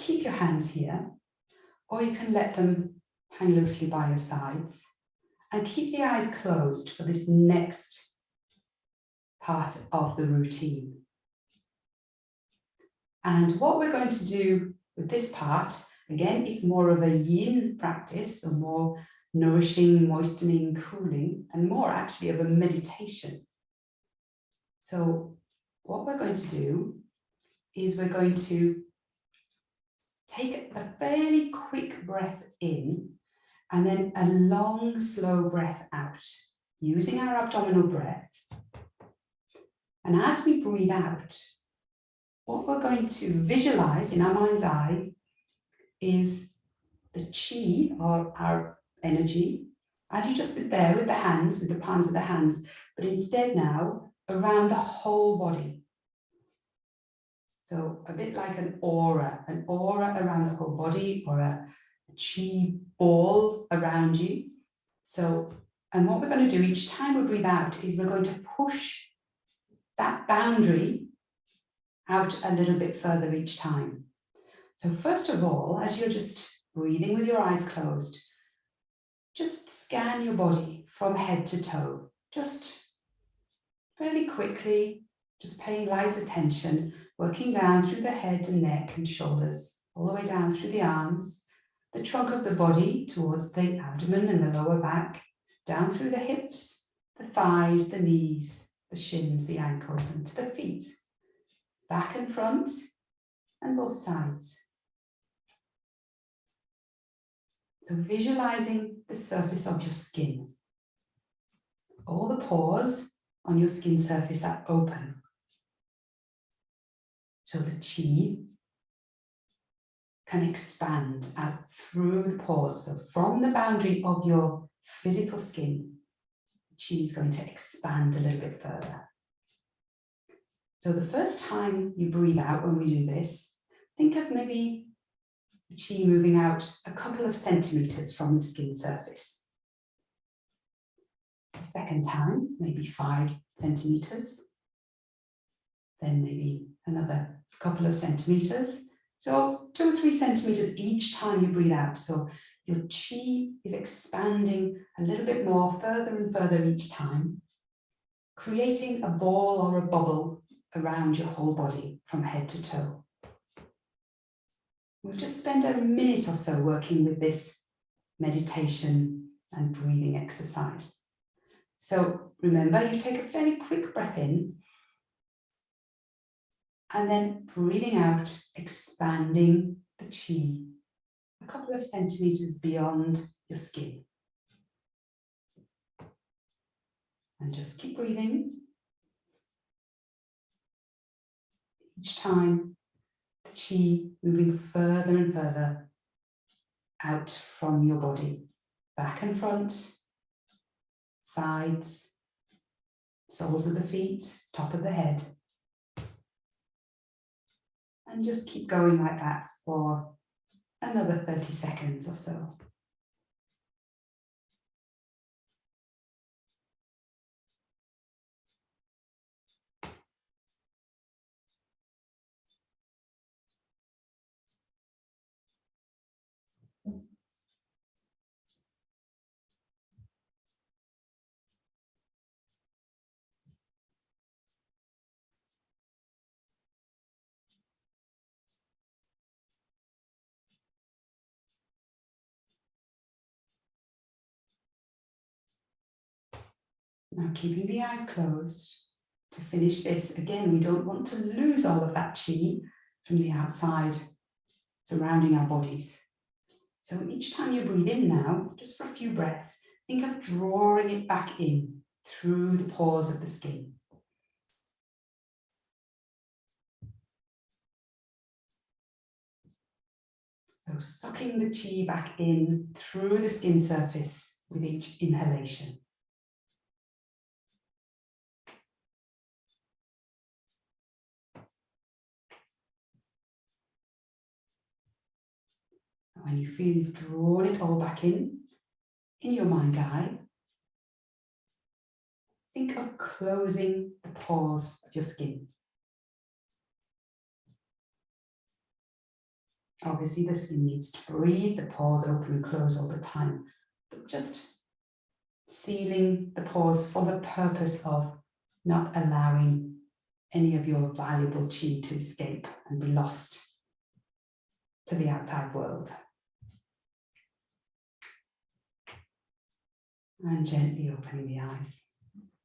keep your hands here, or you can let them hang loosely by your sides and keep the eyes closed for this next part of the routine. And what we're going to do with this part, again, it's more of a yin practice, so more nourishing, moistening, cooling, and more actually of a meditation. So what we're going to do is we're going to take a fairly quick breath in and then a long, slow breath out, using our abdominal breath. And as we breathe out, what we're going to visualize in our mind's eye is the qi, or our energy, as you just did there with the hands, with the palms of the hands, but instead now around the whole body. So a bit like an aura around the whole body, or a qi ball around you. So, and what we're going to do each time we breathe out is we're going to push that boundary out a little bit further each time. So first of all, as you're just breathing with your eyes closed, just scan your body from head to toe, just fairly quickly, just paying light attention, working down through the head and neck and shoulders, all the way down through the arms, the trunk of the body towards the abdomen and the lower back, down through the hips, the thighs, the knees, the shins, the ankles, and to the feet, back and front, and both sides. So visualizing the surface of your skin. All the pores on your skin surface are open. So the qi can expand out through the pores. So from the boundary of your physical skin, the qi is going to expand a little bit further. So the first time you breathe out when we do this, think of maybe the qi moving out a couple of centimeters from the skin surface. The second time, maybe 5 centimeters. Then maybe another couple of centimeters. So 2 or 3 centimeters each time you breathe out. So your qi is expanding a little bit more, further and further each time, creating a ball or a bubble around your whole body from head to toe. We'll just spend a minute or so working with this meditation and breathing exercise. So remember, you take a fairly quick breath in, and then breathing out, expanding the qi a couple of centimeters beyond your skin. And just keep breathing. Each time, the qi moving further and further out from your body, back and front, sides, soles of the feet, top of the head. And just keep going like that for another 30 seconds or so. Now keeping the eyes closed. To finish this, again, we don't want to lose all of that qi from the outside surrounding our bodies. So each time you breathe in now, just for a few breaths, think of drawing it back in through the pores of the skin. So sucking the qi back in through the skin surface with each inhalation. When you feel you've drawn it all back in your mind's eye, think of closing the pores of your skin. Obviously, the skin needs to breathe, the pores open and close all the time, but just sealing the pores for the purpose of not allowing any of your valuable chi to escape and be lost to the outside world. And gently opening the eyes.